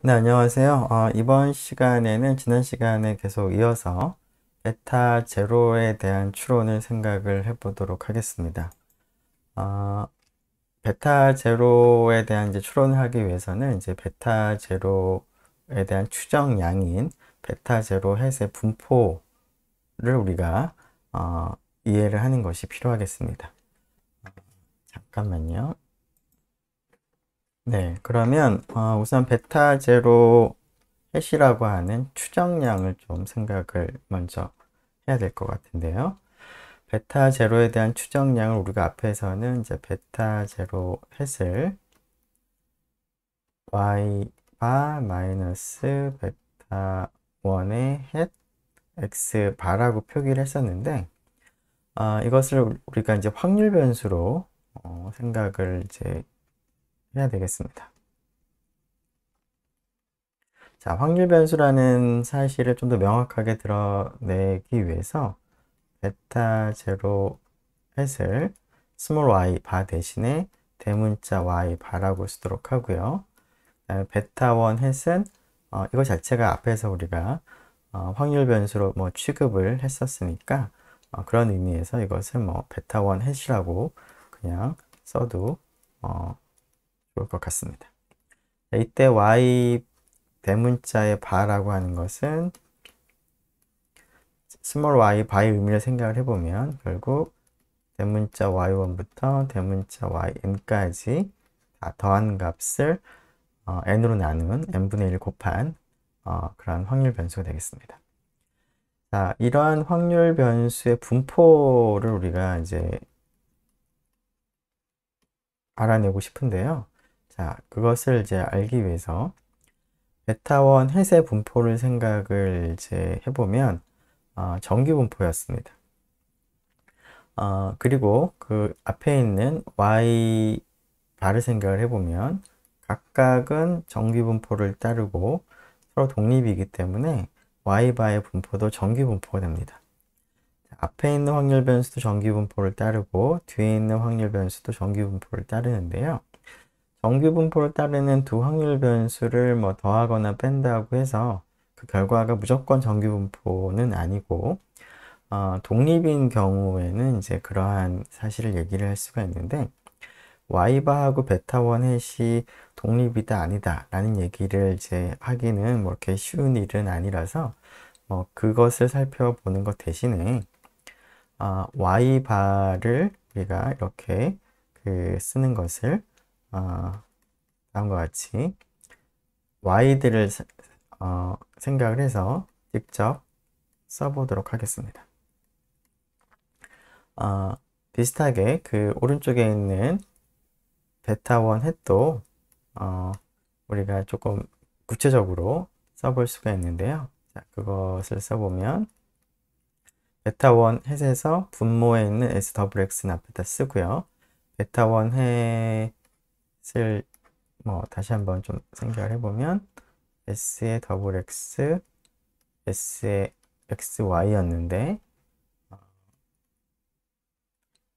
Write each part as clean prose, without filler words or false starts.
네, 안녕하세요. 이번 시간에는 지난 시간에 계속 이어서 베타 제로에 대한 추론을 생각을 해보도록 하겠습니다. 어, 베타 제로에 대한 이제 추론을 하기 위해서는 이제 베타 제로에 대한 추정량인 베타 제로 햇의 분포를 우리가 이해를 하는 것이 필요하겠습니다. 잠깐만요. 네, 그러면 우선 베타 제로 햇이라고 하는 추정량을 좀 생각을 먼저 해야 될 것 같은데요. 베타 제로에 대한 추정량을 우리가 앞에서는 이제 베타 제로 햇을 y 바 마이너스 베타 1의 햇 x 바라고 표기를 했었는데 이것을 우리가 이제 확률 변수로 생각을 이제 해야 되겠습니다. 자, 확률 변수라는 사실을 좀 더 명확하게 드러내기 위해서 베타 제로 햇을 스몰 y 바 대신에 대문자 y 바라고 쓰도록 하고요. 베타 1 햇은 이거 자체가 앞에서 우리가 확률 변수로 뭐 취급을 했었으니까 그런 의미에서 이것을 뭐 베타 1 햇이라고 그냥 써도 좋을 것 같습니다. 이때 y 대문자의 바라고 하는 것은 스몰 y 바의 의미를 생각을 해보면 결국 대문자 y1부터 대문자 yn까지 다 더한 값을 n으로 나눈 n분의 1 곱한 그런 확률 변수가 되겠습니다. 자, 이러한 확률 변수의 분포를 우리가 이제 알아내고 싶은데요. 자, 그것을 이제 알기 위해서 베타 1 햇의 분포를 생각을 이제 해보면 정규 분포였습니다. 그리고 그 앞에 있는 y 바를 생각을 해보면 각각은 정규분포를 따르고 서로 독립이기 때문에 y바의 분포도 정규분포가 됩니다. 앞에 있는 확률 변수도 정규분포를 따르고 뒤에 있는 확률 변수도 정규분포를 따르는데요. 정규분포를 따르는 두 확률 변수를 뭐 더하거나 뺀다고 해서 그 결과가 무조건 정규분포는 아니고 독립인 경우에는 이제 그러한 사실을 얘기를 할 수가 있는데 y바하고 베타 1 햇이 독립이다 아니다 라는 얘기를 이제 하기는 뭐 이렇게 쉬운 일은 아니라서 그것을 살펴보는 것 대신에 y바를 우리가 이렇게 쓰는 것을 다음과 같이 y들을 생각을 해서 직접 써보도록 하겠습니다. 비슷하게 그 오른쪽에 있는 베타 1 햇도 우리가 조금 구체적으로 써볼 수가 있는데요. 자, 그것을 써보면 베타 1 햇에서 분모에 있는 s 더블 x는 앞에다 쓰고요. 베타 1 햇을 뭐 다시 한번 좀 생각을 해보면 s의 더블 x, s의 xy였는데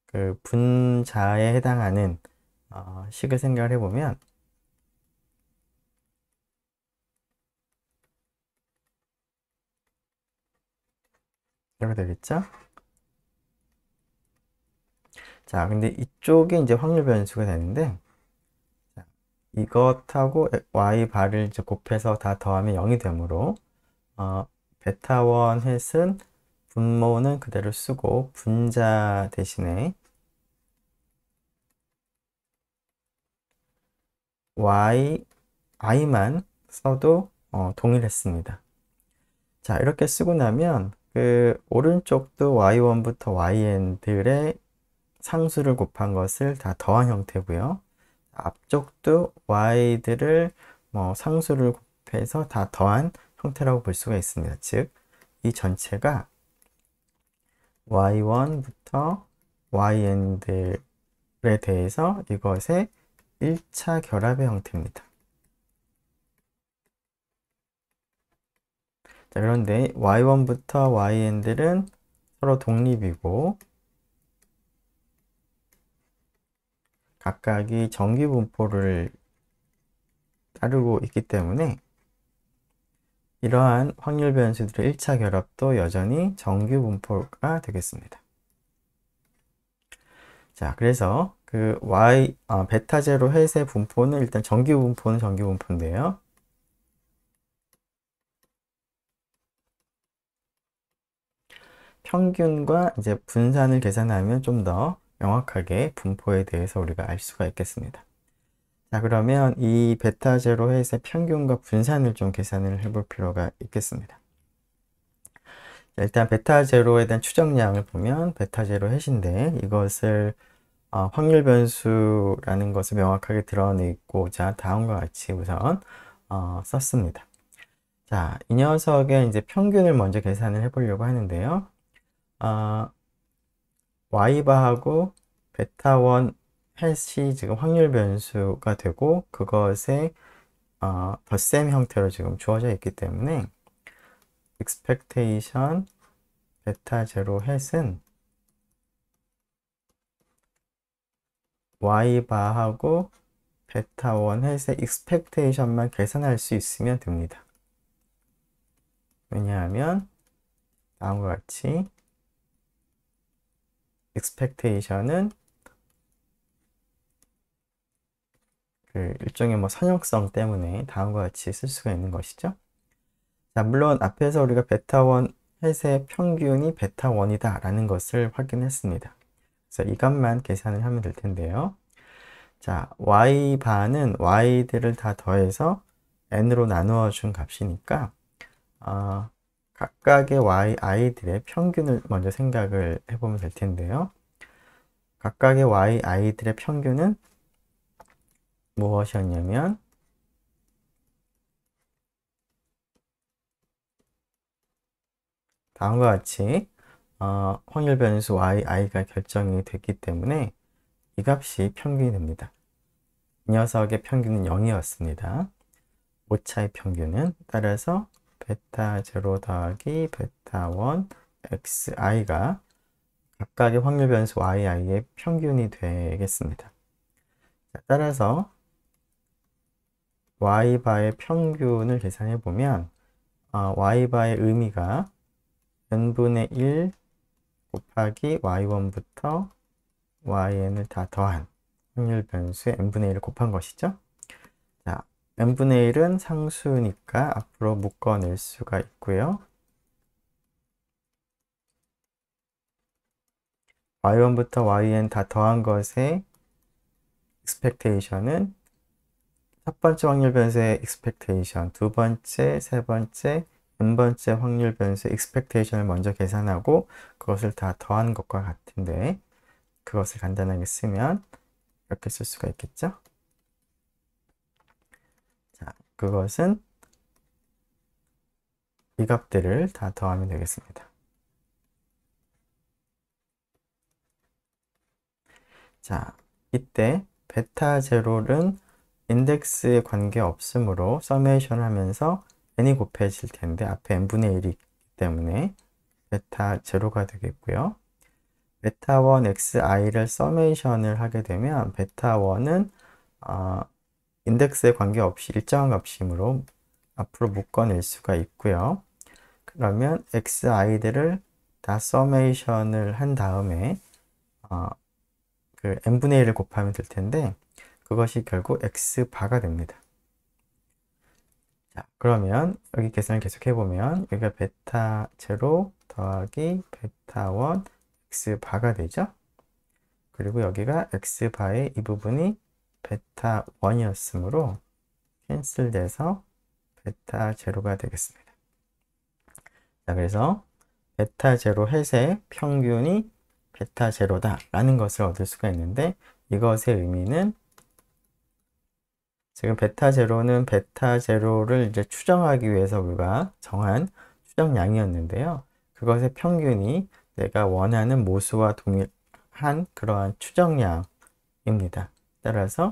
그 분자에 해당하는 식을 생각을 해보면 이렇게 되겠죠? 자, 근데 이쪽이 이제 확률 변수가 되는데 자, 이것하고 y 바를 이제 곱해서 다 더하면 0이 되므로 베타 1 햇은 분모는 그대로 쓰고 분자 대신에 i만 써도 동일했습니다. 자, 이렇게 쓰고 나면 그 오른쪽도 y1부터 yn들의 상수를 곱한 것을 다 더한 형태고요. 앞쪽도 y들을 상수를 곱해서 다 더한 형태라고 볼 수가 있습니다. 즉, 이 전체가 y1부터 yn들에 대해서 이것의 1차 결합의 형태입니다. 자, 그런데 y1부터 yn들은 서로 독립이고 각각이 정규분포를 따르고 있기 때문에 이러한 확률 변수들의 1차 결합도 여전히 정규 분포가 되겠습니다. 자, 그래서 그 베타 제로 햇의 분포는 일단 정규 분포는 정규 분포인데요. 평균과 이제 분산을 계산하면 좀 더 명확하게 분포에 대해서 우리가 알 수가 있겠습니다. 자, 그러면 이 베타 제로 햇의 평균과 분산을 좀 계산을 해볼 필요가 있겠습니다. 자, 일단 베타 제로에 대한 추정량을 보면 베타 제로 햇인데 이것을 확률 변수라는 것을 명확하게 드러내고자 다음과 같이 우선 썼습니다. 자, 이 녀석의 이제 평균을 먼저 계산을 해보려고 하는데요. y바하고 베타1 햇이 지금 확률 변수가 되고 그것의 덧셈 형태로 지금 주어져 있기 때문에 expectation 베타 제로 햇은 y바하고 베타1 햇의 expectation만 계산할 수 있으면 됩니다. 왜냐하면 다음과 같이 expectation은 그 일종의 뭐 선형성 때문에 다음과 같이 쓸 수가 있는 것이죠. 자, 물론 앞에서 우리가 베타1 햇의 평균이 베타1이다 라는 것을 확인했습니다. 그래서 이 값만 계산을 하면 될 텐데요. 자, y바는 y들을 다 더해서 n으로 나누어 준 값이니까 각각의 yi들의 평균을 먼저 생각을 해보면 될 텐데요. 각각의 yi들의 평균은 무엇이었냐면 다음과 같이 확률 변수 yi가 결정이 됐기 때문에 이 값이 평균이 됩니다. 이 녀석의 평균은 0이었습니다. 오차의 평균은 따라서 베타 0 더하기 베타 1 xi가 각각의 확률 변수 yi의 평균이 되겠습니다. 자, 따라서 y바의 평균을 계산해 보면 y바의 의미가 n분의 1 곱하기 y1부터 yn을 다 더한 확률 변수의 n분의 1을 곱한 것이죠. 자, n분의 1은 상수니까 앞으로 묶어낼 수가 있고요. y1부터 yn 다 더한 것의 expectation은 첫 번째 확률 변수의 expectation, 두 번째, 세 번째, n번째 확률 변수의 expectation을 먼저 계산하고 그것을 다 더한 것과 같은데 그것을 간단하게 쓰면 이렇게 쓸 수가 있겠죠. 자, 그것은 이 값들을 다 더하면 되겠습니다. 자, 이때 베타 제로는 인덱스에 관계없으므로 서메이션 하면서 n이 곱해질 텐데 앞에 n분의 1이기 때문에 베타 제로가 되겠고요. 베타 1 xi를 서메이션을 하게 되면 베타 1은 인덱스에 관계없이 일정한 값이므로 앞으로 묶어낼 수가 있고요. 그러면 xi들을 다 서메이션을 한 다음에 그 n분의 1을 곱하면 될 텐데 그것이 결국 x바가 됩니다. 자, 그러면 여기 계산을 계속 해보면 여기가 베타 0 더하기 베타 1 x바가 되죠. 그리고 여기가 x바의 이 부분이 베타 1이었으므로 캔슬돼서 베타 제로가 되겠습니다. 자, 그래서 베타 제로 햇의 평균이 베타 제로다 라는 것을 얻을 수가 있는데 이것의 의미는 지금 베타 제로는 베타 제로를 이제 추정하기 위해서 우리가 정한 추정량이었는데요. 그것의 평균이 내가 원하는 모수와 동일한 그러한 추정량입니다. 따라서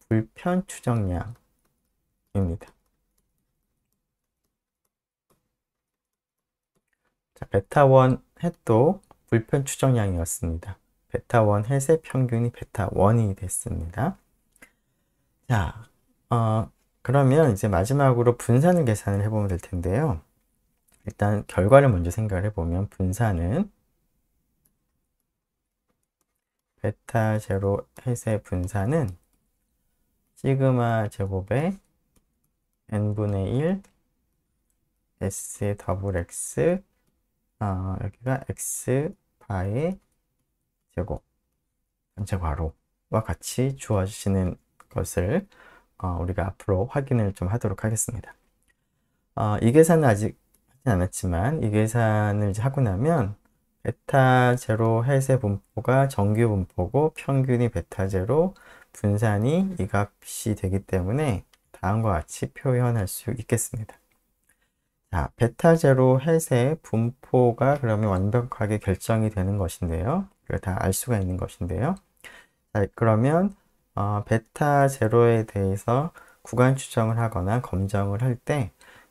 불편 추정량입니다. 자, 베타 1 햇도 불편 추정량이었습니다. 베타 1 햇의 평균이 베타 1이 됐습니다. 자, 그러면 이제 마지막으로 분산을 계산을 해보면 될 텐데요. 일단 결과를 먼저 생각을 해보면 분산은 베타 제로 햇의 분산은 시그마 제곱의 n분의 1 s의 더블 x 여기가 x 바의 제곱 전체 괄호와 같이 주어지는 것을 우리가 앞으로 확인을 좀 하도록 하겠습니다. 이 계산은 아직 하진 않았지만 이 계산을 이제 하고 나면 베타 제로 햇의 분포가 정규 분포고 평균이 베타 제로, 분산이 이 값이 되기 때문에 다음과 같이 표현할 수 있겠습니다. 자, 베타 제로 햇의 분포가 그러면 완벽하게 결정이 되는 것인데요. 이걸 다 알 수가 있는 것인데요. 자, 그러면 베타 제로에 대해서 구간 추정을 하거나 검정을 할 때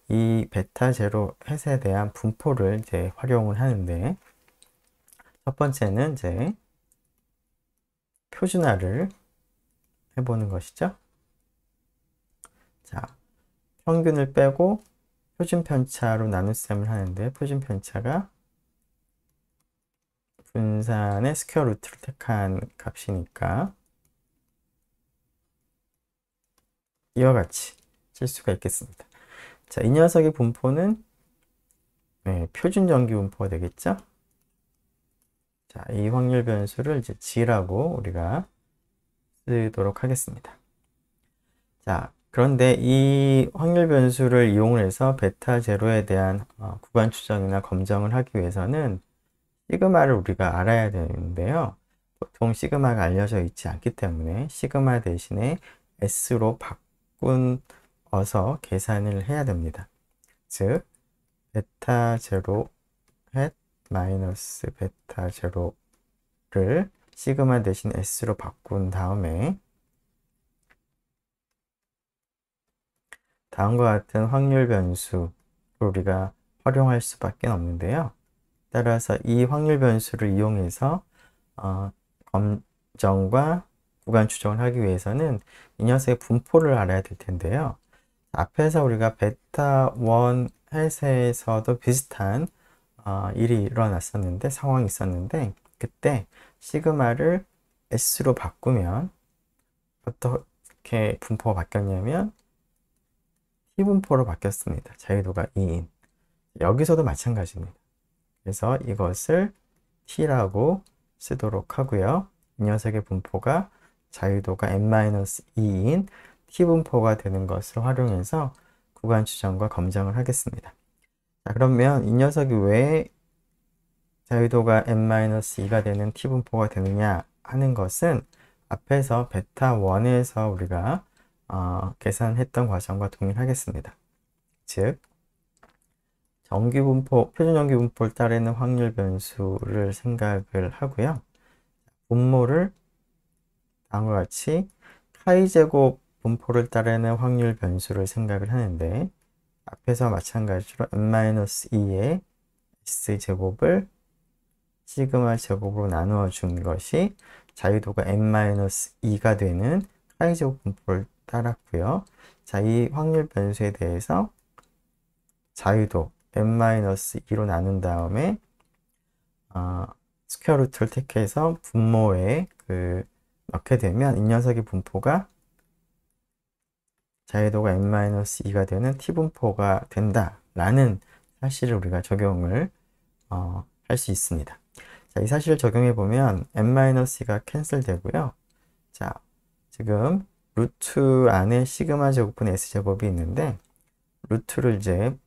이 베타 제로 햇에 대한 분포를 이제 활용을 하는데, 첫 번째는 이제 표준화를 해보는 것이죠. 자, 평균을 빼고 표준 편차로 나눗셈을 하는데, 표준 편차가 분산의 스퀘어 루트를 택한 값이니까 이와 같이 쓸 수가 있겠습니다. 자, 이 녀석의 분포는 표준 정규 분포가 되겠죠. 자, 이 확률 변수를 이제 G라고 우리가 쓰도록 하겠습니다. 자, 그런데 이 확률 변수를 이용을 해서 베타 제로에 대한 구간 추정이나 검정을 하기 위해서는 시그마를 우리가 알아야 되는데요. 보통 시그마가 알려져 있지 않기 때문에 시그마 대신에 S로 바꾼어서 계산을 해야 됩니다. 즉, 베타 제로 햇 마이너스 베타 제로를 시그마 대신 S로 바꾼 다음에 다음과 같은 확률 변수를 우리가 활용할 수밖에 없는데요. 따라서 이 확률 변수를 이용해서 검정과 구간 추정을 하기 위해서는 이 녀석의 분포를 알아야 될 텐데요. 앞에서 우리가 베타 1 햇에서도 비슷한 일이 일어났었는데, 상황이 있었는데, 그때 시그마를 S로 바꾸면 어떻게 분포가 바뀌었냐면 T분포로 바뀌었습니다. 자유도가 2인. 여기서도 마찬가지입니다. 그래서 이것을 T라고 쓰도록 하고요. 이 녀석의 분포가 자유도가 n-2인 T분포가 되는 것을 활용해서 구간 추정과 검정을 하겠습니다. 자, 그러면 이 녀석이 왜 자유도가 n-2가 되는 T분포가 되느냐 하는 것은 앞에서 베타 1에서 우리가 계산했던 과정과 동일하겠습니다. 즉, 표준 정규 분포를 따르는 확률 변수를 생각을 하고요. 분모를 다음과 같이 카이 제곱 분포를 따르는 확률 변수를 생각을 하는데, 앞에서 마찬가지로 n-2의 S제곱을 시그마 제곱으로 나누어 준 것이 자유도가 n-2가 되는 카이 제곱 분포를 따랐고요. 자, 이 확률 변수에 대해서 자유도 n-2로 나눈 다음에 스퀘어 루트를 택해서 분모에 넣게 되면 이 녀석의 분포가 자유도가 n-2가 되는 T분포가 된다라는 사실을 우리가 적용을 할 수 있습니다. 자, 이 사실을 적용해 보면 n-2가 캔슬 되고요. 자, 지금 루트 안에 시그마 제곱분의 S제곱이 있는데, 루트를 이제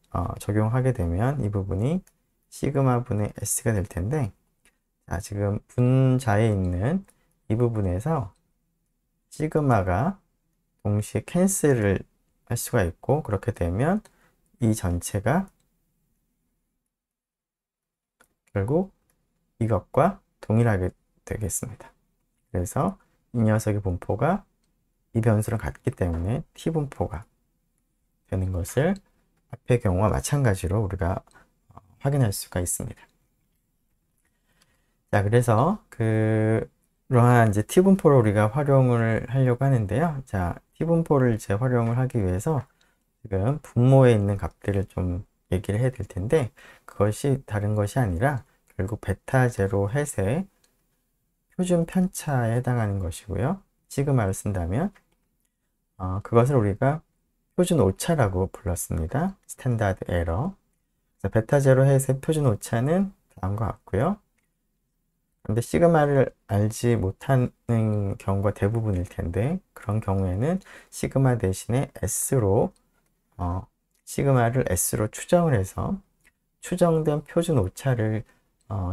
적용하게 되면 이 부분이 시그마 분의 S가 될 텐데, 자, 지금 분자에 있는 이 부분에서 시그마가 동시에 캔슬을 할 수가 있고, 그렇게 되면 이 전체가 결국 이것과 동일하게 되겠습니다. 그래서 이 녀석의 분포가 이 변수랑 같기 때문에 T분포가 되는 것을 앞의 경우와 마찬가지로 우리가 확인할 수가 있습니다. 자, 그래서 이러한 이제 T분포를 우리가 활용을 하려고 하는데요. 자, T분포를 이제 활용을 하기 위해서 지금 분모에 있는 값들을 좀 얘기를 해야 될 텐데, 그것이 다른 것이 아니라 결국 베타 제로 햇의 표준 편차에 해당하는 것이고요. 시그마를 쓴다면 그것을 우리가 표준 오차라고 불렀습니다. 스탠다드 에러. 베타 제로 햇의 표준 오차는 다음과 같고요. 그런데 시그마를 알지 못하는 경우가 대부분일 텐데, 그런 경우에는 시그마 대신에 S로 시그마를 S로 추정을 해서 추정된 표준 오차를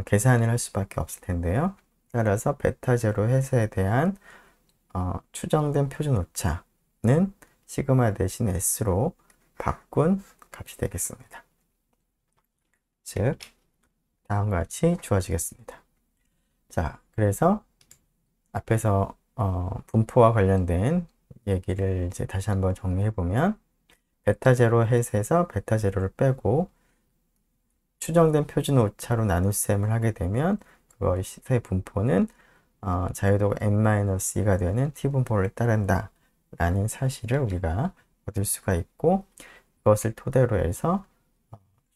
계산을 할 수밖에 없을 텐데요. 따라서 베타 제로 햇에 대한 추정된 표준 오차는 시그마 대신 S로 바꾼 값이 되겠습니다. 즉, 다음과 같이 주어지겠습니다. 자, 그래서 앞에서 분포와 관련된 얘기를 이제 다시 한번 정리해 보면, 베타 제로 햇에서 베타 제로를 빼고 추정된 표준 오차로 나눗셈을 하게 되면 그것의 분포는 자유도가 n-2가 되는 t분포를 따른다 라는 사실을 우리가 얻을 수가 있고, 그것을 토대로 해서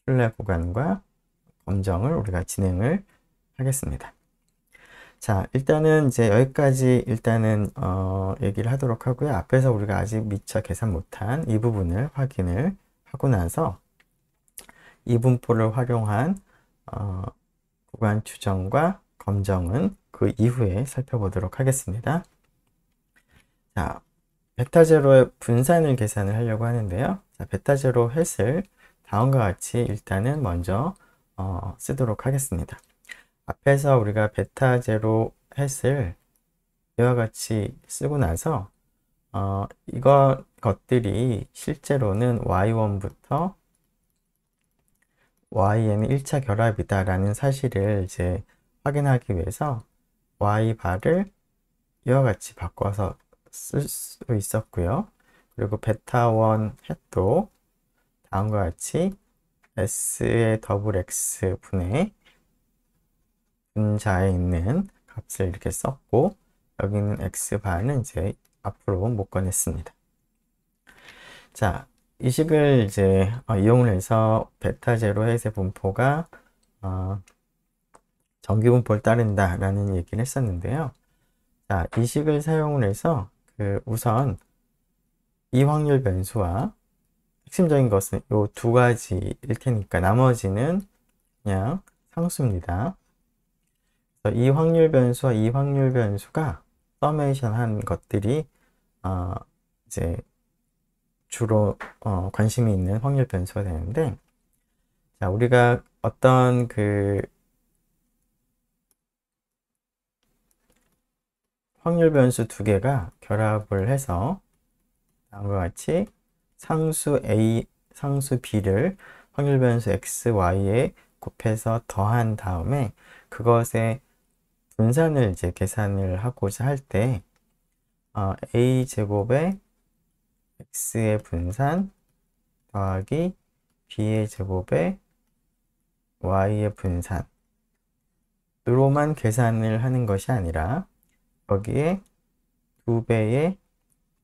신뢰 구간과 검정을 우리가 진행을 하겠습니다. 자, 일단은 이제 여기까지 일단은 얘기를 하도록 하고요. 앞에서 우리가 아직 미처 계산 못한 이 부분을 확인을 하고 나서 이 분포를 활용한 구간 추정과 검정은 그 이후에 살펴보도록 하겠습니다. 자, 베타 제로의 분산을 계산을 하려고 하는데요. 자, 베타 제로 햇을 다음과 같이 일단은 먼저 쓰도록 하겠습니다. 앞에서 우리가 베타 제로 햇을 이와 같이 쓰고 나서 것들이 실제로는 y1부터yn의 1차 결합이다 라는 사실을 이제 확인하기 위해서 y바를 이와 같이 바꿔서 쓸 수 있었고요. 그리고 베타1 햇도 다음과 같이 s의 더블 x 분의 분자에 있는 값을 이렇게 썼고, 여기는 x바는 이제 앞으로 못 꺼냈습니다. 자, 이 식을 이제 이용을 해서 베타 제로 햇의 분포가 정규 분포를 따른다 라는 얘기를 했었는데요. 자, 이 식을 사용을 해서 우선 이 확률 변수와 핵심적인 것은 이 두 가지일 테니까 나머지는 그냥 상수입니다. 이 확률 변수와 이 확률 변수가 서메이션 한 것들이 이제 주로 관심이 있는 확률 변수가 되는데, 자, 우리가 어떤 확률 변수 두 개가 결합을 해서 다음과 같이 상수 A, 상수 B를 확률 변수 X, Y에 곱해서 더한 다음에 그것의 분산을 이제 계산을 하고자 할 때 A 제곱에 X의 분산 더하기 B의 제곱에 Y의 분산으로만 계산을 하는 것이 아니라 여기에 2배의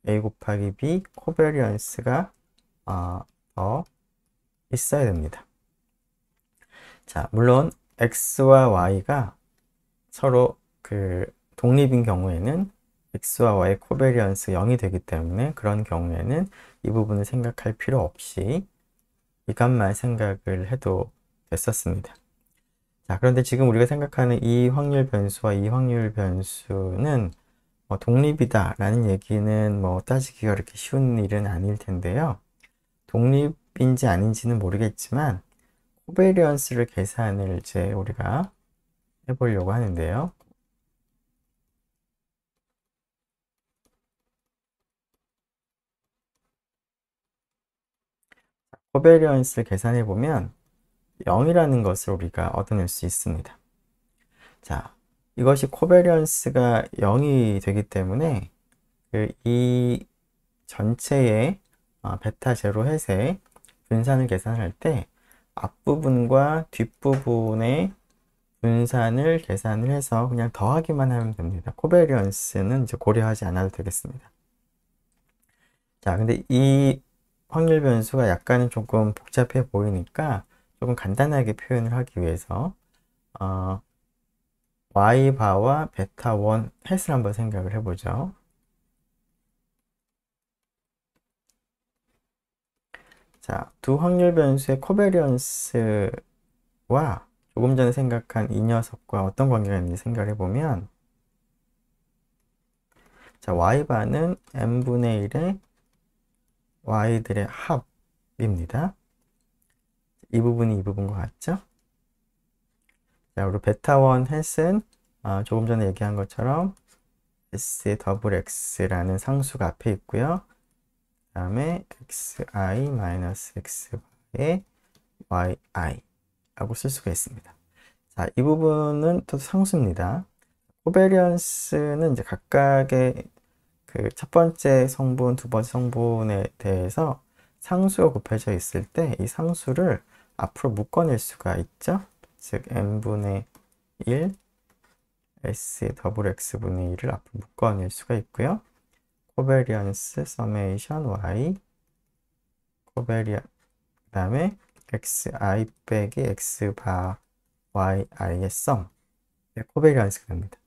A 곱하기 B 코베리언스가 더 있어야 됩니다. 자, 물론 X와 Y가 서로 독립인 경우에는 X와 Y의 코베리언스 0이 되기 때문에 그런 경우에는 이 부분을 생각할 필요 없이 이 값만 생각을 해도 됐었습니다. 자, 그런데 지금 우리가 생각하는 이 확률 변수와 이 확률 변수는 독립이다 라는 얘기는 따지기가 그렇게 쉬운 일은 아닐 텐데요. 독립인지 아닌지는 모르겠지만 코베리언스를 계산을 이제 우리가 해보려고 하는데요. 코베리언스를 계산해 보면 0이라는 것을 우리가 얻어낼 수 있습니다. 자, 이것이 코베리언스가 0이 되기 때문에 이 전체의 베타 제로 햇의 분산을 계산할 때 앞부분과 뒷부분의 분산을 계산을 해서 그냥 더하기만 하면 됩니다. 코베리언스는 이제 고려하지 않아도 되겠습니다. 자, 근데 이 확률 변수가 약간은 조금 복잡해 보이니까 조금 간단하게 표현을 하기 위해서 y바와 베타 1 햇을 한번 생각을 해보죠. 자, 두 확률 변수의 코베리언스와 조금 전에 생각한 이 녀석과 어떤 관계가 있는지 생각을 해보면, 자, y바는 n분의 1의 y들의 합입니다. 이 부분이 이 부분과 같죠? 자, 그리고 베타 1 햇은 조금 전에 얘기한 것처럼 s 더블 x라는 상수가 앞에 있고요. 그 다음에 xi-x의 yi 라고 쓸 수가 있습니다. 자, 이 부분은 또 상수입니다. 코베리언스는 이제 각각의 그 첫 번째 성분, 두 번째 성분에 대해서 상수가 곱해져 있을 때 이 상수를 앞으로 묶어낼 수가 있죠. 즉 n분의 1 s 더블 x분의 1을 앞으로 묶어낼 수가 있고요. 코베리언스 서메이션 y 코베리언 그 다음에 xi 빼기 x 바 yi의 썸 코베리언스가 됩니다.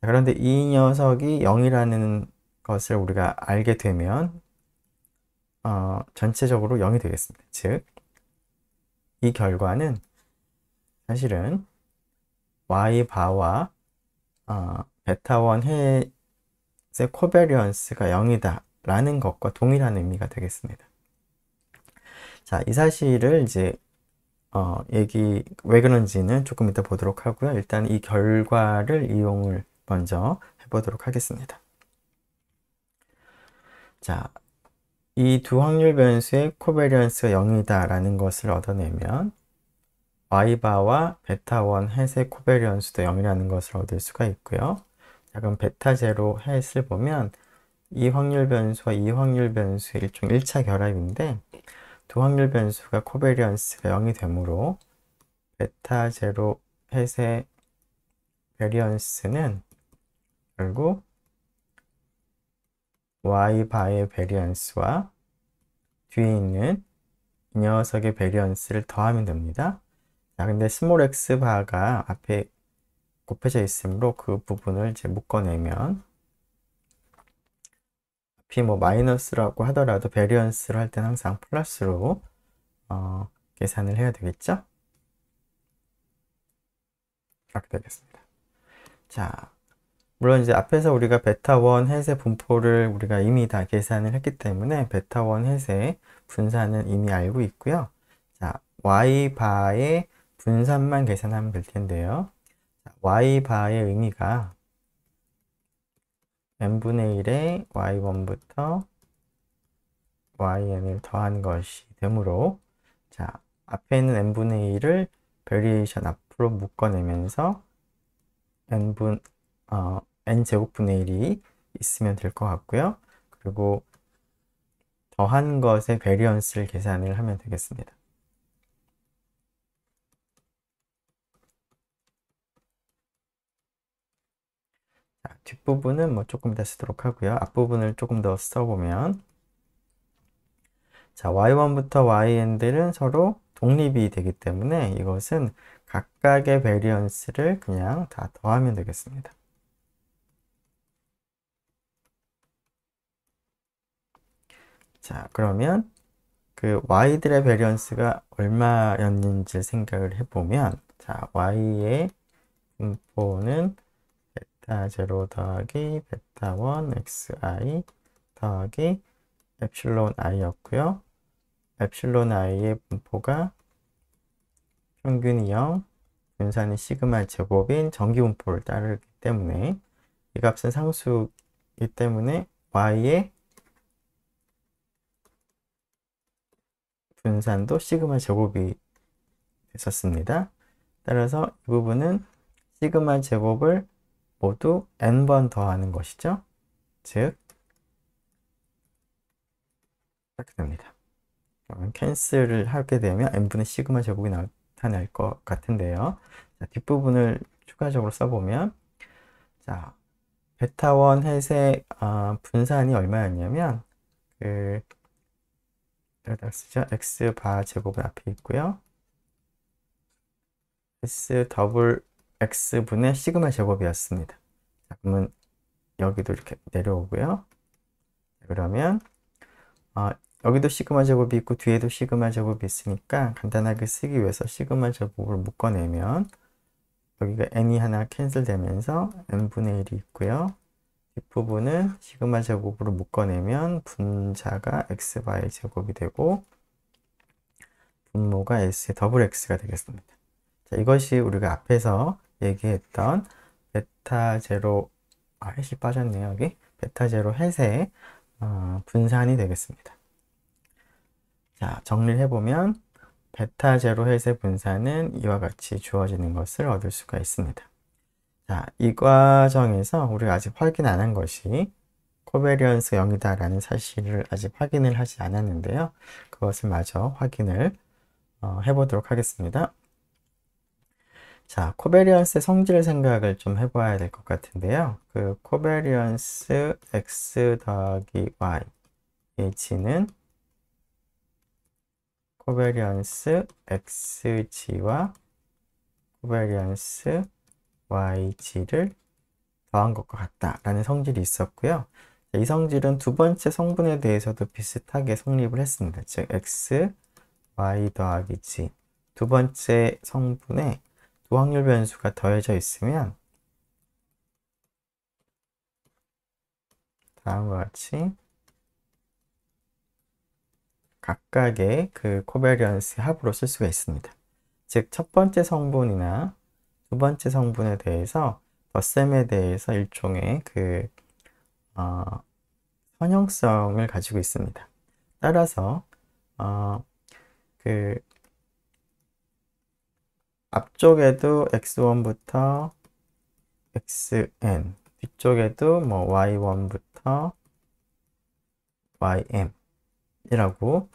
자, 그런데 이 녀석이 0이라는 것을 우리가 알게 되면 전체적으로 0이 되겠습니다. 즉, 이 결과는 사실은 y바와 베타 1 햇의 코베리언스가 0이다 라는 것과 동일한 의미가 되겠습니다. 자, 이 사실을 이제 왜 그런지는 조금 이따 보도록 하고요. 일단 이 결과를 이용을 먼저 해보도록 하겠습니다. 자, 이 두 확률 변수의 코베리언스가 0이다 라는 것을 얻어내면 y바와 베타 1 햇의 코베리언스도 0이라는 것을 얻을 수가 있고요. 자, 그럼 베타 제로 햇을 보면 이 확률 변수와 이 확률 변수의 일종 1차 결합인데 두 확률 변수가 코베리언스가 0이 되므로 베타 제로 햇의 베리언스는 결국 y바의 베리언스와 뒤에 있는 이 녀석의 베리언스를 더하면 됩니다. 자, 근데 스몰 x 바가 앞에 곱해져 있으므로 그 부분을 이제 묶어내면 앞이 뭐 마이너스라고 하더라도 베리언스를 할 때는 항상 플러스로 계산을 해야 되겠죠? 이렇게 되겠습니다. 자, 물론 이제 앞에서 우리가 베타 1 햇의 분포를 우리가 이미 다 계산을 했기 때문에 베타 1 햇의 분산은 이미 알고 있고요. 자, y바의 분산만 계산하면 될 텐데요. y바의 의미가 n분의 1에 y1부터 yn을 더한 것이 되므로 자, 앞에 있는 n분의 1을 베리에이션 앞으로 묶어내면서 n제곱분의 1이 있으면 될 것 같고요. 그리고 더한 것의 베리언스를 계산을 하면 되겠습니다. 자, 뒷부분은 뭐 조금 이따 쓰도록 하고요. 앞부분을 조금 더 써보면 자, y1부터 yn들은 서로 독립이 되기 때문에 이것은 각각의 베리언스를 그냥 다 더하면 되겠습니다. 자, 그러면 그 y들의 베리언스가 얼마였는지 생각을 해보면 자, y의 분포는 베타 0 더하기 베타 1 xi 더하기 엡실론 i였고요. 엡실론 i의 분포가 평균이 0, 분산이 시그마 제곱인 정기 분포를 따르기 때문에 이 값은 상수이기 때문에 y의 분산도 시그마 제곱이 됐었습니다. 따라서 이 부분은 시그마 제곱을 모두 n번 더하는 것이죠. 즉 이렇게 됩니다. 그러면 캔슬을 하게 되면 n분의 시그마 제곱이 나타날 것 같은데요. 자, 뒷부분을 추가적으로 써보면, 자, 베타1 햇의 분산이 얼마였냐면, 여기다 쓰죠. x 바 제곱은 앞에 있고요. s 더블 x분의 시그마 제곱이었습니다. 자, 그러면 여기도 이렇게 내려오고요. 그러면 여기도 시그마 제곱이 있고 뒤에도 시그마 제곱이 있으니까 간단하게 쓰기 위해서 시그마 제곱을 묶어내면 여기가 n이 하나 캔슬 되면서 n분의 1이 있고요. 뒷부분은 시그마 제곱으로 묶어내면 분자가 x바의 제곱이 되고 분모가 s의 더블 x가 되겠습니다. 자, 이것이 우리가 앞에서 얘기했던 베타 제로 햇이 빠졌네요. 여기 베타 제로 햇의 분산이 되겠습니다. 자, 정리를 해보면 베타 제로 햇의 분산은 이와 같이 주어지는 것을 얻을 수가 있습니다. 자, 이 과정에서 우리가 아직 확인 안 한 것이 코베리언스 0이다 라는 사실을 아직 확인을 하지 않았는데요. 그것을 마저 확인을 해보도록 하겠습니다. 자, 코베리언스의 성질 생각을 좀 해봐야 될 것 같은데요. 그 코베리언스 x 더하기 y h는 코베리언스 xg와 코베리언스 yg를 더한 것과 같다라는 성질이 있었고요. 이 성질은 두 번째 성분에 대해서도 비슷하게 성립을 했습니다. 즉 x, y 더하기 g 두 번째 성분에 두 확률 변수가 더해져 있으면 다음과 같이 각각의 그 코베리언스의 합으로 쓸 수가 있습니다. 즉 첫 번째 성분이나 두 번째 성분에 대해서 덧셈에 대해서 일종의 그 선형성을 가지고 있습니다. 따라서 그 앞쪽에도 x1부터 xn, 뒤쪽에도 뭐 y1부터 ym 이라고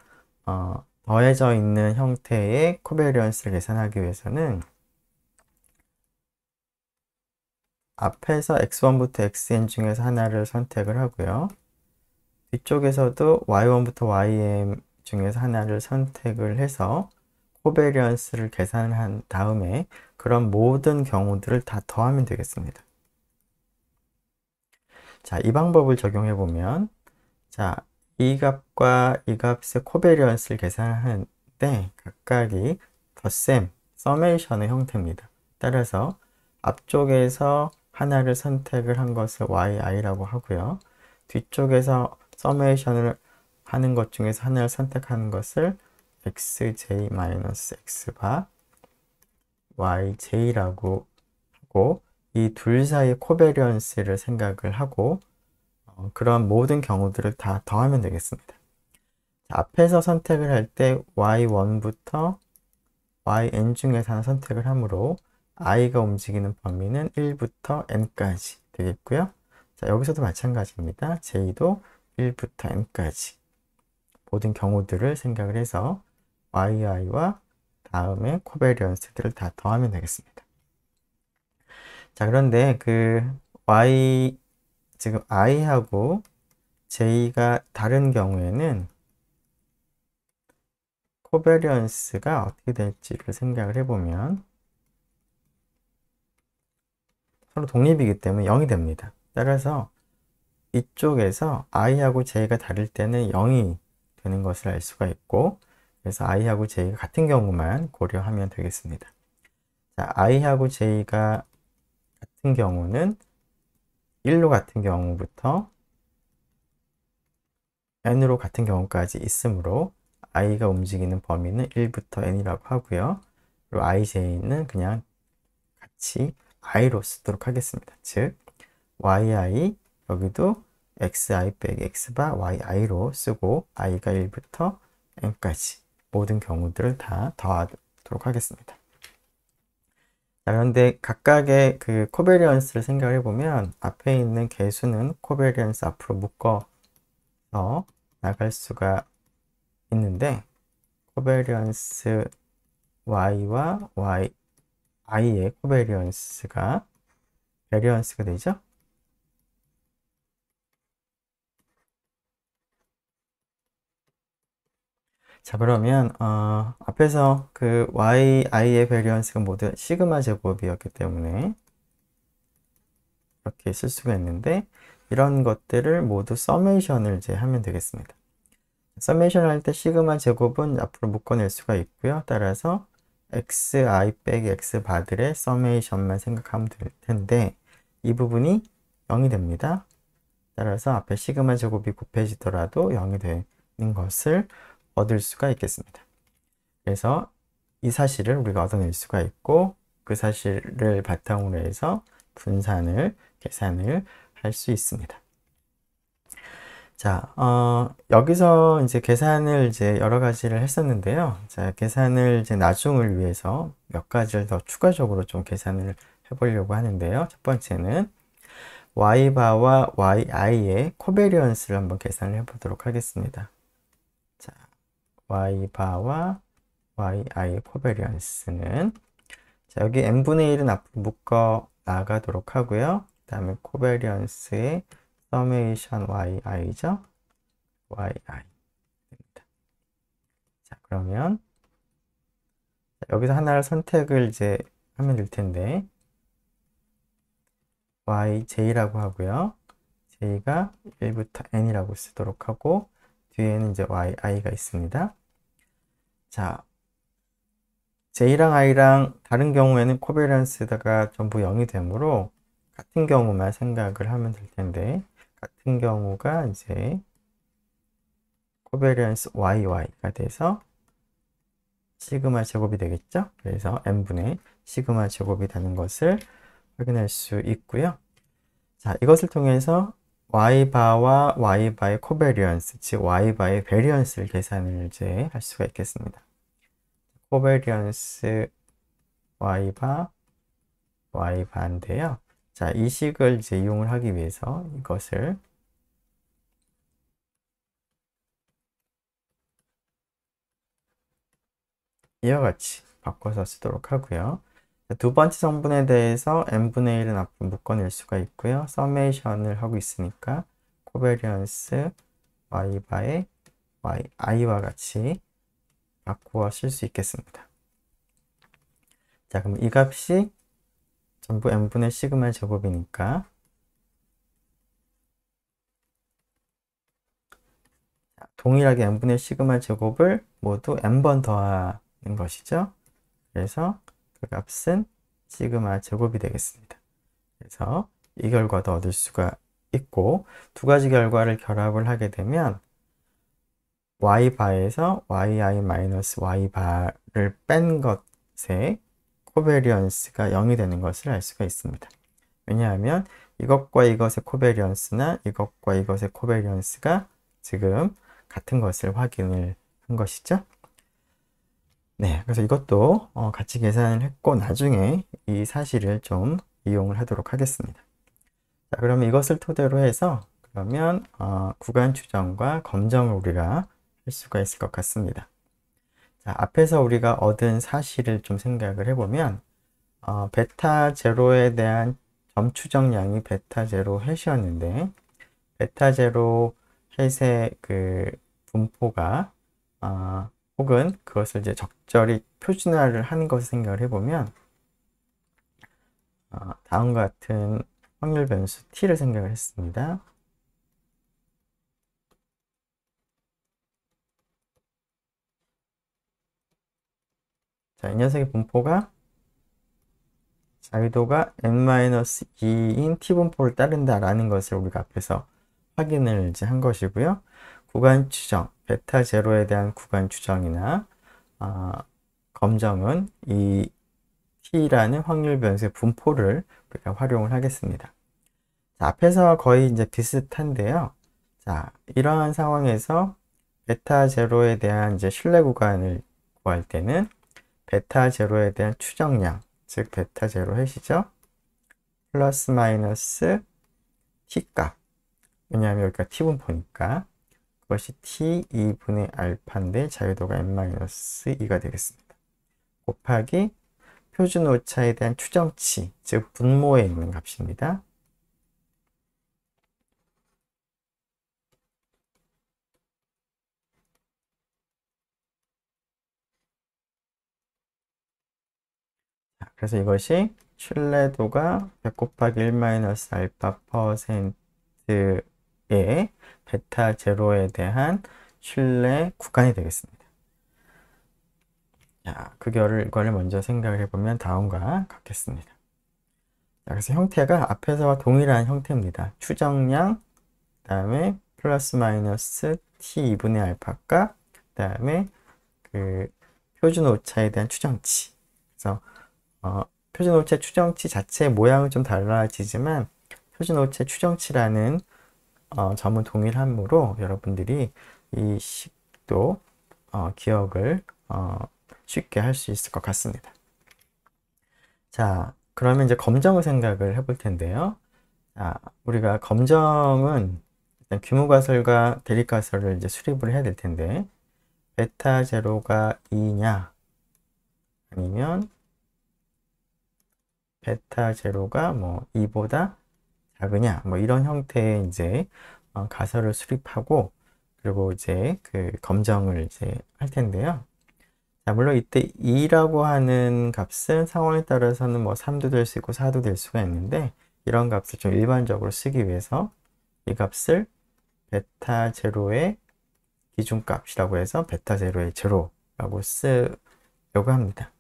더해져 있는 형태의 코베리언스를 계산하기 위해서는 앞에서 x1부터 xn 중에서 하나를 선택을 하고요. 뒤쪽에서도 y1부터 ym 중에서 하나를 선택을 해서 코베리언스를 계산한 다음에 그런 모든 경우들을 다 더하면 되겠습니다. 자, 이 방법을 적용해 보면 자, 이 값과 이 값의 코베리언스를 계산하는데 각각이 덧셈, 서메이션의 형태입니다. 따라서 앞쪽에서 하나를 선택을 한 것을 yi라고 하고요. 뒤쪽에서 서메이션을 하는 것 중에서 하나를 선택하는 것을 xj-x바 yj라고 하고 이 둘 사이의 코베리언스를 생각을 하고 그런 모든 경우들을 다 더하면 되겠습니다. 자, 앞에서 선택을 할 때 y1부터 yn 중에서 하나 선택을 하므로 i가 움직이는 범위는 1부터 n까지 되겠고요. 자, 여기서도 마찬가지입니다. j도 1부터 n까지 모든 경우들을 생각을 해서 yi와 다음에 코베리언스들을 다 더하면 되겠습니다. 자, 그런데 그 지금 i하고 j가 다른 경우에는 코베리언스가 어떻게 될지를 생각을 해보면 서로 독립이기 때문에 0이 됩니다. 따라서 이쪽에서 i하고 j가 다를 때는 0이 되는 것을 알 수가 있고 그래서 i하고 j가 같은 경우만 고려하면 되겠습니다. 자, i하고 j가 같은 경우는 1로 같은 경우부터 n으로 같은 경우까지 있으므로 i가 움직이는 범위는 1부터 n이라고 하고요. 그리고 ij는 그냥 같이 i로 쓰도록 하겠습니다. 즉 yi 여기도 xi 빼기 x바 yi로 쓰고 i가 1부터 n까지 모든 경우들을 다 더하도록 하겠습니다. 자, 그런데 각각의 그 코베리언스를 생각해 보면 앞에 있는 개수는 코베리언스 앞으로 묶어서 나갈 수가 있는데 코베리언스 y와 i의 코베리언스가 베리언스가 되죠. 자, 그러면 앞에서 그 yi의 베리언스가 모두 시그마 제곱이었기 때문에 이렇게 쓸 수가 있는데, 이런 것들을 모두 서메이션을 이제 하면 되겠습니다. 서메이션 할 때 시그마 제곱은 앞으로 묶어낼 수가 있고요. 따라서 xi 빼기 x 바들의 서메이션만 생각하면 될 텐데, 이 부분이 0이 됩니다. 따라서 앞에 시그마 제곱이 곱해지더라도 0이 되는 것을 얻을 수가 있겠습니다. 그래서 이 사실을 우리가 얻어낼 수가 있고, 그 사실을 바탕으로 해서 분산을 계산을 할 수 있습니다. 자, 여기서 이제 계산을 이제 여러 가지를 했었는데요. 자, 계산을 이제 나중을 위해서 몇 가지를 더 추가적으로 좀 계산을 해보려고 하는데요. 첫 번째는 y바와 yi의 코베리언스를 한번 계산을 해보도록 하겠습니다. 자, y바와 yi의 코베리언스는, 자, 여기 n분의 1은 앞으로 묶어 나가도록 하고요. 그 다음에 코베리언스의 서메이션 yi죠. yi 됩니다. 자, 그러면 여기서 하나를 선택을 이제 하면 될 텐데, yj라고 하고요. j가 1부터 n이라고 쓰도록 하고, 뒤에는 이제 yi가 있습니다. 자, j랑 i랑 다른 경우에는 코베리언스가 전부 0이 되므로 같은 경우만 생각을 하면 될 텐데, 같은 경우가 이제 코베리언스 YY가 돼서 시그마 제곱이 되겠죠? 그래서 n분의 시그마 제곱이 되는 것을 확인할 수 있고요. 자, 이것을 통해서 Y바와 Y바의 코베리언스, 즉 Y바의 베리언스를 계산을 이제 할 수가 있겠습니다. 코베리언스 Y바, Y바인데요. 자, 이 식을 이제 이용을 하기 위해서 이것을 이와 같이 바꿔서 쓰도록 하고요. 두 번째 성분에 대해서 n분의 1은 앞으로 묶어낼 수가 있고요. 서메이션을 하고 있으니까 코베리언스 y바의 i와 같이 바꾸어 쓸 수 있겠습니다. 자, 그럼 이 값이 전부 n분의 시그마 제곱이니까, 동일하게 n분의 시그마 제곱을 모두 n번 더하는 것이죠. 그래서 그 값은 시그마 제곱이 되겠습니다. 그래서 이 결과도 얻을 수가 있고, 두 가지 결과를 결합을 하게 되면 y바에서 yi-y바를 뺀 것의 코베리언스가 0이 되는 것을 알 수가 있습니다. 왜냐하면 이것과 이것의 코베리언스나 이것과 이것의 코베리언스가 지금 같은 것을 확인을 한 것이죠. 네, 그래서 이것도 같이 계산을 했고, 나중에 이 사실을 좀 이용을 하도록 하겠습니다. 자, 그러면 이것을 토대로 해서 그러면 구간 추정과 검정을 우리가 할 수가 있을 것 같습니다. 자, 앞에서 우리가 얻은 사실을 좀 생각을 해보면, 베타 제로에 대한 점 추정량이 베타 제로 햇이었는데, 베타 제로 햇의 그 분포가 혹은 그것을 이제 적절히 표준화를 하는 것을 생각을 해보면, 다음과 같은 확률 변수 t를 생각을 했습니다. 자, 이 녀석의 분포가 자유도가 n-2인 t분포를 따른다라는 것을 우리가 앞에서 확인을 이제 한 것이고요. 구간 추정, 베타 제로에 대한 구간 추정이나 검정은 이 t라는 확률 변수의 분포를 우리가 활용을 하겠습니다. 자, 앞에서 거의 이제 비슷한데요. 자, 이러한 상황에서 베타 제로에 대한 이제 신뢰 구간을 구할 때는 베타 제로에 대한 추정량, 즉 베타 제로 햇이죠. 플러스 마이너스 t 값. 왜냐하면 여기가 t 분포니까 그것이 t 2분의 알파인데 자유도가 n-2가 되겠습니다. 곱하기 표준 오차에 대한 추정치, 즉 분모에 있는 값입니다. 그래서 이것이 신뢰도가 100 곱하기 1 마이너스 알파 퍼센트의 베타 제로에 대한 신뢰 구간이 되겠습니다. 자, 이거를 먼저 생각을 해보면 다음과 같겠습니다. 자, 그래서 형태가 앞에서와 동일한 형태입니다. 추정량, 그 다음에 플러스 마이너스 t 2분의 알파가, 그 다음에 그 표준 오차에 대한 추정치. 그래서 표준 오차 추정치 자체의 모양은 좀 달라지지만 표준 오차 추정치라는 점은 동일하므로 여러분들이 이 식도 기억을 쉽게 할 수 있을 것 같습니다. 자, 그러면 이제 검정을 생각을 해볼 텐데요. 자, 우리가 검정은 일단 규모가설과 대립가설을 이제 수립을 해야 될 텐데, 베타 제로가 2냐, 아니면 베타 제로가 뭐 2보다 작으냐, 뭐 이런 형태의 이제 가설을 수립하고, 그리고 이제 그 검정을 이제 할 텐데요. 자, 물론 이때 2라고 하는 값은 상황에 따라서는 뭐 3도 될 수 있고 4도 될 수가 있는데, 이런 값을 좀 일반적으로 쓰기 위해서 이 값을 베타 제로의 기준값이라고 해서 베타 제로의 제로라고 쓰려고 합니다.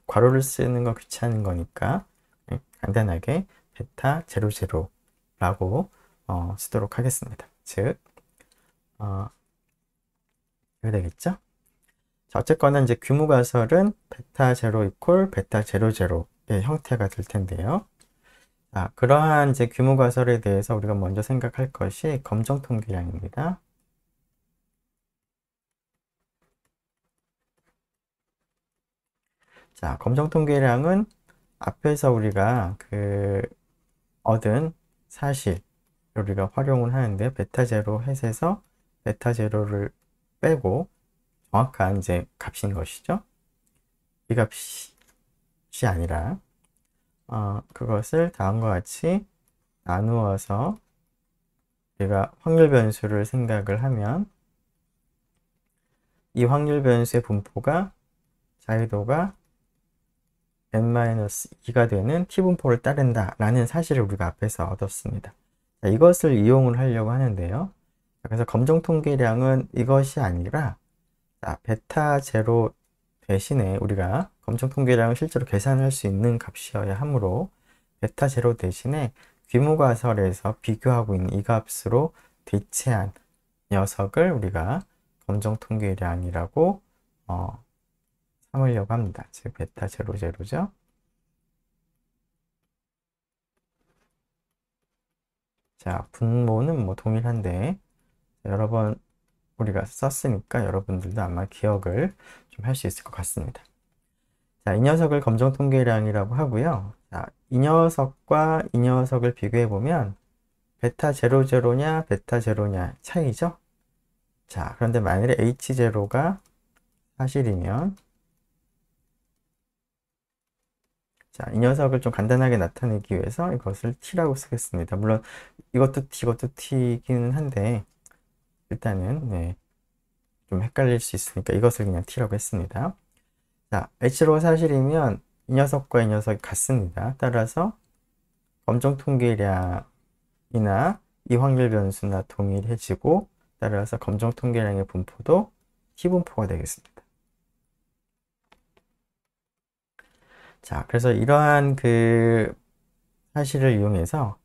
괄호를 쓰는 거 귀찮은 거니까 간단하게 베타 제로 제로라고 쓰도록 하겠습니다. 즉, 이렇게 되겠죠? 자, 어쨌거나 이제 규모가설은 베타 제로 이퀄 베타 제로 제로의 형태가 될 텐데요. 자, 그러한 이제 규모가설에 대해서 우리가 먼저 생각할 것이 검정 통계량입니다. 자, 검정 통계량은 앞에서 우리가 얻은 사실 우리가 활용을 하는데, 베타 제로 햇에서 베타 제로를 빼고 정확한 이제 값인 것이죠. 이 값이 아니라 그것을 다음과 같이 나누어서 우리가 확률 변수를 생각을 하면, 이 확률 변수의 분포가 자유도가 n-2가 되는 t분포를 따른다 라는 사실을 우리가 앞에서 얻었습니다. 자, 이것을 이용을 하려고 하는데요. 그래서 검정 통계량은 이것이 아니라, 자, 베타 제로 대신에 우리가 검정 통계량을 실제로 계산할 수 있는 값이어야 하므로, 베타 제로 대신에 규모가설에서 비교하고 있는 이 값으로 대체한 녀석을 우리가 검정 통계량이라고 삼으려고 합니다. 즉 베타 제로 제로죠. 자, 분모는 뭐 동일한데 여러 번 우리가 썼으니까 여러분들도 아마 기억을 좀 할 수 있을 것 같습니다. 자, 이 녀석을 검정 통계량이라고 하고요. 자, 이 녀석과 이 녀석을 비교해 보면 베타 제로 제로냐 베타 제로냐 차이죠. 자, 그런데 만일에 h 제로가 사실이면, 자, 이 녀석을 좀 간단하게 나타내기 위해서 이것을 t라고 쓰겠습니다. 물론 이것도 t, 이것도 t이기는 한데 일단은 좀 헷갈릴 수 있으니까 이것을 그냥 t라고 했습니다. 자, h로가 사실이면 이 녀석과 이 녀석이 같습니다. 따라서 검정 통계량이나 이 확률 변수나 동일해지고, 따라서 검정 통계량의 분포도 t분포가 되겠습니다. 자, 그래서 이러한 그 사실을 이용해서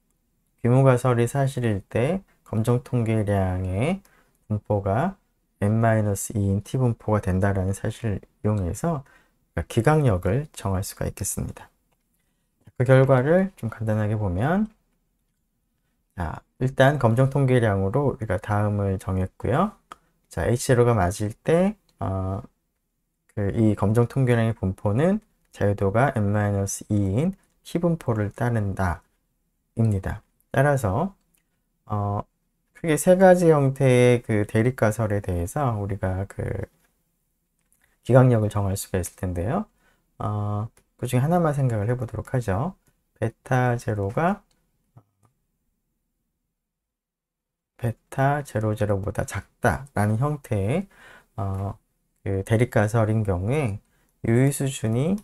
규모가설이 사실일 때 검정 통계량의 분포가 n-2인 t분포가 된다라는 사실을 이용해서 기강력을 정할 수가 있겠습니다. 그 결과를 좀 간단하게 보면, 자, 일단 검정 통계량으로 우리가 다음을 정했고요. 자, H0가 맞을 때 이 검정 통계량의 분포는 자유도가 n-2인 t분포를 따른다 입니다. 따라서 크게 세 가지 형태의 그 대립가설에 대해서 우리가 그 기강력을 정할 수가 있을 텐데요. 그 중에 하나만 생각을 해보도록 하죠. 베타 제로가 베타 제로 제로보다 작다라는 형태의 그 대립가설인 경우에 유의 수준이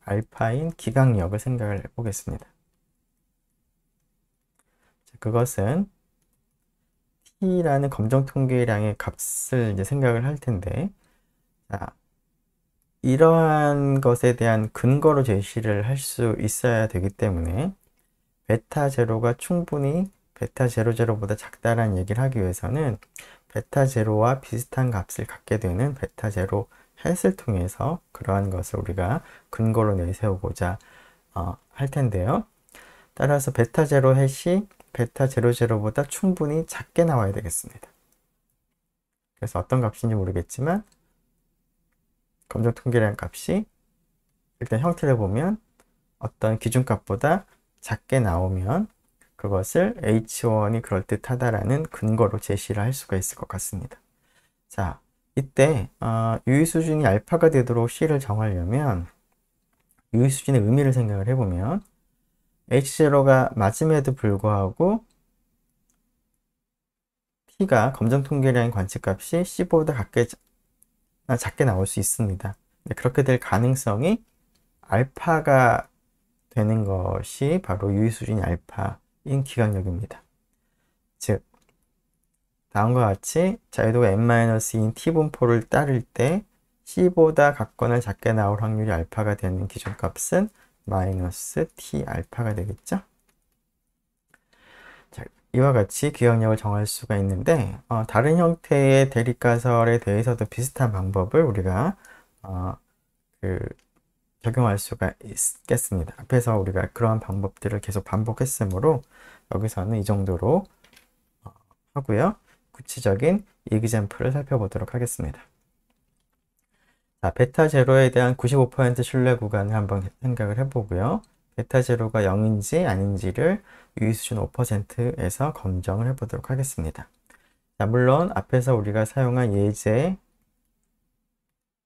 알파인 기강력을 생각을 해보겠습니다. 그것은 t라는 검정 통계량의 값을 이제 생각을 할 텐데, 자, 이러한 것에 대한 근거로 제시를 할 수 있어야 되기 때문에 베타 제로가 충분히 베타 제로 제로보다 작다라는 얘기를 하기 위해서는 베타 제로와 비슷한 값을 갖게 되는 베타 제로 햇을 통해서 그러한 것을 우리가 근거로 내세우고자 할 텐데요. 따라서 베타 제로 햇이 베타 제로 제로보다 충분히 작게 나와야 되겠습니다. 그래서 어떤 값인지 모르겠지만 검정 통계량 값이 일단 형태를 보면 어떤 기준값보다 작게 나오면 그것을 H1이 그럴듯하다라는 근거로 제시를 할 수가 있을 것 같습니다. 자, 이때 유의 수준이 알파가 되도록 C를 정하려면 유의 수준의 의미를 생각을 해보면 H0가 맞음에도 불구하고 T가 검정 통계량의 관측값이 C보다 작게 나올 수 있습니다. 그렇게 될 가능성이 알파가 되는 것이 바로 유의 수준이 알파인 기강력입니다. 즉, 다음과 같이 자유도가 n-2인 t분포를 따를 때 C보다 각권을 작게 나올 확률이 알파가 되는 기준값은 마이너스 t 알파가 되겠죠? 자, 이와 같이 기억력을 정할 수가 있는데 다른 형태의 대립가설에 대해서도 비슷한 방법을 우리가 적용할 수가 있겠습니다. 앞에서 우리가 그러한 방법들을 계속 반복했으므로 여기서는 이 정도로 하고요. 구체적인 이그젬플을 살펴보도록 하겠습니다. 자, 베타 제로에 대한 95% 신뢰 구간을 한번 생각을 해보고요. 베타 제로가 0인지 아닌지를 유의 수준 5%에서 검정을 해보도록 하겠습니다. 자, 물론 앞에서 우리가 사용한 예제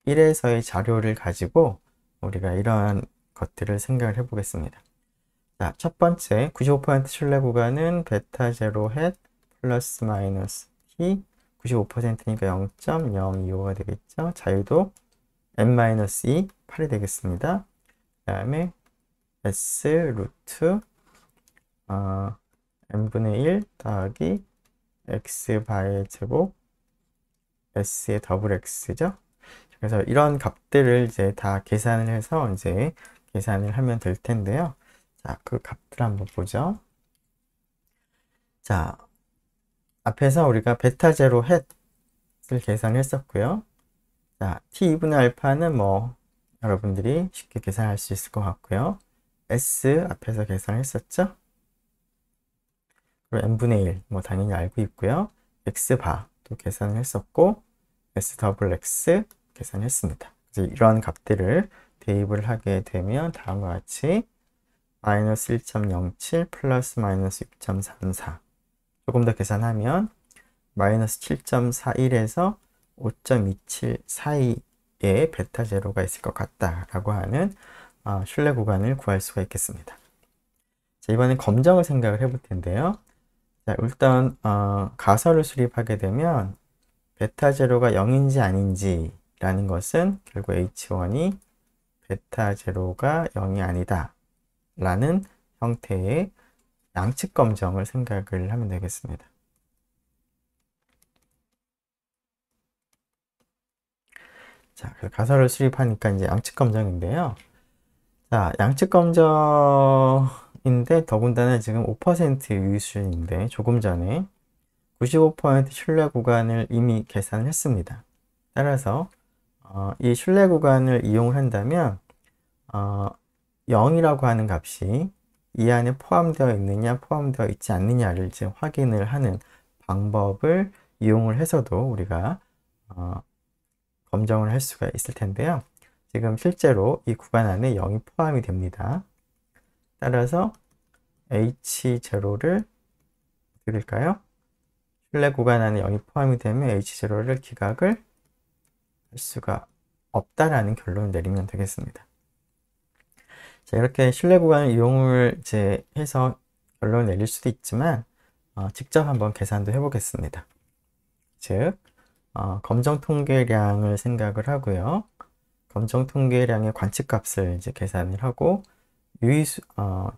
1에서의 자료를 가지고 우리가 이러한 것들을 생각을 해보겠습니다. 자, 첫 번째 95% 신뢰 구간은 베타 제로 햇 플러스 마이너스 t 95%니까 0.025가 되겠죠. 자유도 n-2 8이 되겠습니다. 그 다음에 s 루트 n분의 1 더하기 x 바의 제곱 s의 더블 x죠. 그래서 이런 값들을 이제 다 계산을 해서 이제 계산을 하면 될 텐데요. 자, 그 값들 한번 보죠. 자, 앞에서 우리가 베타 제로 햇을 계산했었고요. 자, t2분의 알파는 뭐 여러분들이 쉽게 계산할 수 있을 것 같고요. s 앞에서 계산했었죠. 그리고 n분의 1 뭐 당연히 알고 있고요. x바도 계산을 했었고 s 더블 x 계산했습니다. 그래서 이러한 값들을 대입을 하게 되면 다음과 같이 마이너스 1.07 플러스 마이너스 6.34 조금 더 계산하면 마이너스 7.41에서 5.27 사이에 베타 제로가 있을 것 같다라고 하는 신뢰 구간을 구할 수가 있겠습니다. 자, 이번엔 검정을 생각을 해볼 텐데요. 자, 일단 가설을 수립하게 되면 베타 제로가 0인지 아닌지 라는 것은 결국 H1이 베타 제로가 0이 아니다 라는 형태의 양측 검정을 생각을 하면 되겠습니다. 자, 가설을 수립하니까 이제 양측 검정인데요. 자, 양측 검정인데 더군다나 지금 5% 유의 수준인데 조금 전에 95% 신뢰 구간을 이미 계산을 했습니다. 따라서 이 신뢰 구간을 이용을 한다면 0이라고 하는 값이 이 안에 포함되어 있느냐 포함되어 있지 않느냐를 이제 확인을 하는 방법을 이용을 해서도 우리가 검정을 할 수가 있을 텐데요. 지금 실제로 이 구간 안에 0이 포함이 됩니다. 따라서 H0를 어떻게 될까요? 신뢰 구간 안에 0이 포함이 되면 H0를 기각을 할 수가 없다라는 결론을 내리면 되겠습니다. 자, 이렇게 신뢰 구간을 이용을 이제 해서 결론을 내릴 수도 있지만 직접 한번 계산도 해보겠습니다. 즉 검정 통계량을 생각을 하고요. 검정 통계량의 관측값을 이제 계산을 하고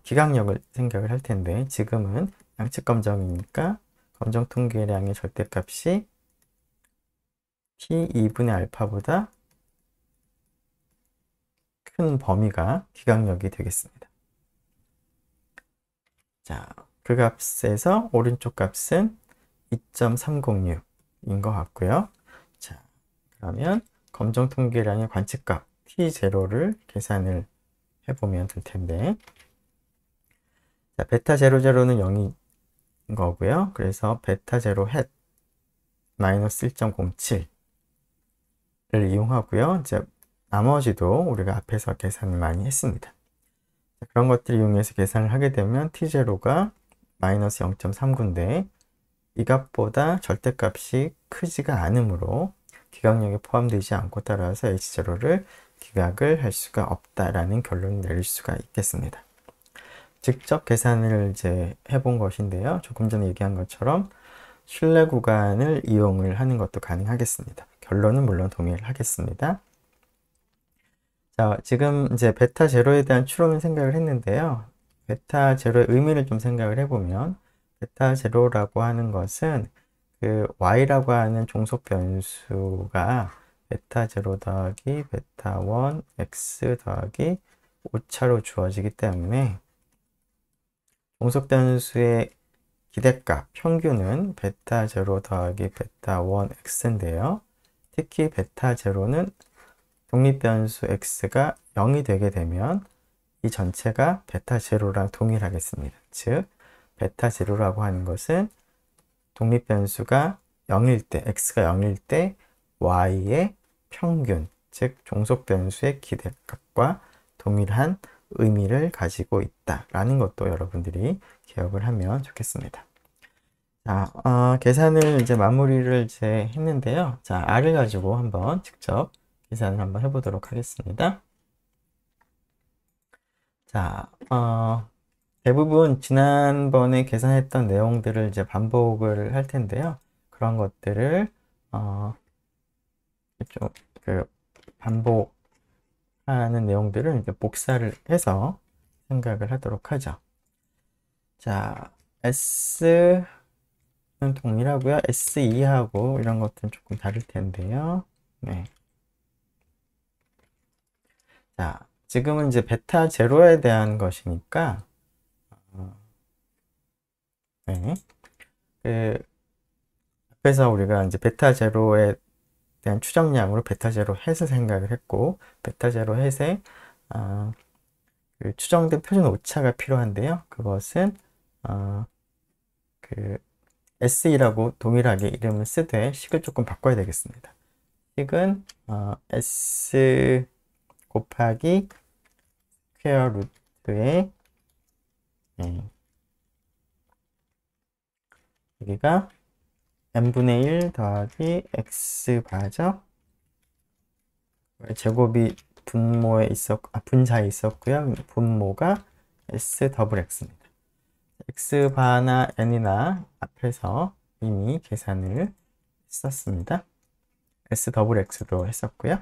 기강력을 생각을 할 텐데, 지금은 양측 검정이니까 검정 통계량의 절대값이 t2분의 알파보다 큰 범위가 기강력이 되겠습니다. 자, 그 값에서 오른쪽 값은 2.306인 것 같고요. 자, 그러면 검정 통계량의 관측값 t0를 계산을 해보면 될 텐데, 자, 베타 00는 0인 거고요. 그래서 베타 0 햇 마이너스 1.07을 이용하고요. 이제 나머지도 우리가 앞에서 계산을 많이 했습니다. 자, 그런 것들을 이용해서 계산을 하게 되면 t0가 마이너스 0.39인데 이 값보다 절대값이 크지가 않으므로 기각력에 포함되지 않고, 따라서 h0를 기각을 할 수가 없다라는 결론을 내릴 수가 있겠습니다. 직접 계산을 이제 해본 것인데요. 조금 전에 얘기한 것처럼 신뢰 구간을 이용을 하는 것도 가능하겠습니다. 결론은 물론 동일하겠습니다. 자, 지금 이제 베타 제로에 대한 추론을 생각을 했는데요. 베타 제로의 의미를 좀 생각을 해보면, 베타 제로라고 하는 것은 그 y라고 하는 종속 변수가 베타 제로 더하기 베타 1 x 더하기 오차로 주어지기 때문에 종속 변수의 기대값 평균은 베타 제로 더하기 베타 1 x인데요. 특히 베타 제로는 독립변수 x가 0이 되게 되면 이 전체가 베타 제로랑 동일하겠습니다. 즉 베타 제로라고 하는 것은 독립변수가 0일 때, x가 0일 때 y의 평균, 즉 종속변수의 기대값과 동일한 의미를 가지고 있다라는 것도 여러분들이 기억을 하면 좋겠습니다. 자, 계산을 이제 마무리를 이제 했는데요. 자, r을 가지고 한번 직접 계산을 한번 해보도록 하겠습니다. 자, 대부분 지난번에 계산했던 내용들을 이제 반복을 할 텐데요. 그런 것들을 좀 반복하는 내용들을 이제 복사를 해서 생각을 하도록 하죠. 자, S는 동일하고요. S2하고 이런 것들은 조금 다를 텐데요. 네. 자, 지금은 이제 베타 제로에 대한 것이니까, 네. 앞에서 우리가 이제 베타 제로에 대한 추정량으로 베타 제로 햇을 생각을 했고, 베타 제로 햇에 그 추정된 표준 오차가 필요한데요. 그것은 그 S2라고 동일하게 이름을 쓰되 식을 조금 바꿔야 되겠습니다. 식은 S 곱하기 스퀘어 루트의 여기가 n분의 1 더하기 x바죠. 제곱이 분자에 있었고요. 분모가 s 더블 x입니다. x바나 n이나 앞에서 이미 계산을 했었습니다. s 더블 x도 했었고요.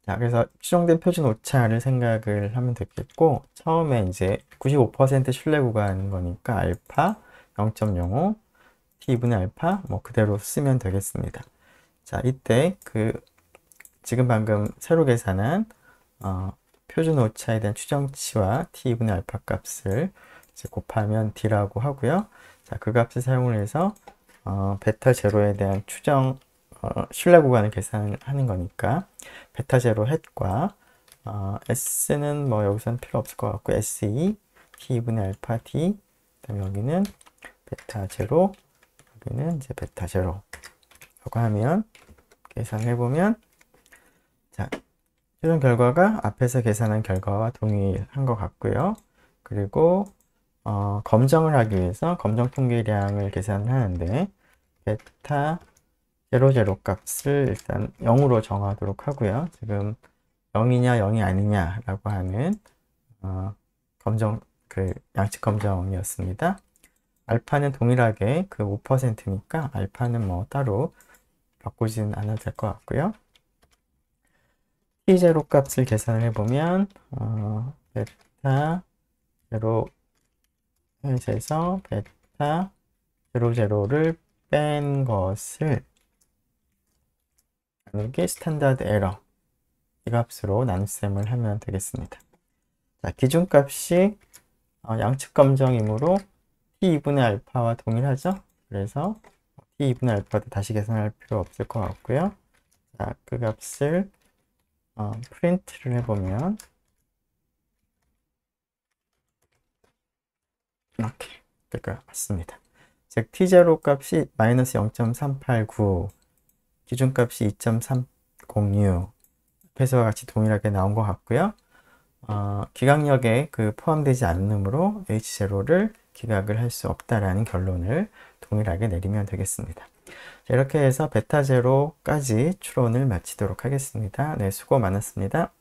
자, 그래서 추정된 표준 오차를 생각을 하면 되겠고, 처음에 이제 95% 신뢰 구간인 거니까 알파 0.05 t분의 알파 뭐 그대로 쓰면 되겠습니다. 자, 이때 지금 방금 새로 계산한 표준 오차에 대한 추정치와 t분의 알파 값을 이제 곱하면 d라고 하고요. 자, 그 값을 사용을 해서 베타 제로에 대한 신뢰 구간을 계산을 하는 거니까 베타 제로 햇과 s는 뭐 여기서는 필요 없을 것 같고 s2 t분의 알파 d, 그다음에 여기는 베타 제로, 여기는 이제 베타 제로. 이거 하면 계산해 보면, 자, 최종 결과가 앞에서 계산한 결과와 동일한 것 같고요. 그리고 검정을 하기 위해서 검정 통계량을 계산하는데 베타 00 값을 일단 0으로 정하도록 하고요. 지금 0이냐 0이 아니냐 라고 하는 양측 검정이었습니다. 알파는 동일하게 그 5%니까 알파는 뭐 따로 바꾸진 않아도 될 것 같고요. T0 값을 계산을 해보면 베타 0 해서 베타 00를 뺀 것을 나누기 스탠다드 에러 이 값으로 나눗셈을 하면 되겠습니다. 자, 기준값이 양측 검정이므로 t2분의 알파와 동일하죠? 그래서 t2분의 알파도 다시 계산할 필요 없을 것 같고요. 자, 그 값을 프린트를 해보면 이렇게 될 것 같습니다. 즉 t0 값이 마이너스 0.389, 기준값이 2.306, 앞에서와 같이 동일하게 나온 것 같고요. 기각력에 포함되지 않으므로 H0를 기각을 할 수 없다라는 결론을 동일하게 내리면 되겠습니다. 자, 이렇게 해서 베타 제로까지 추론을 마치도록 하겠습니다. 네, 수고 많았습니다.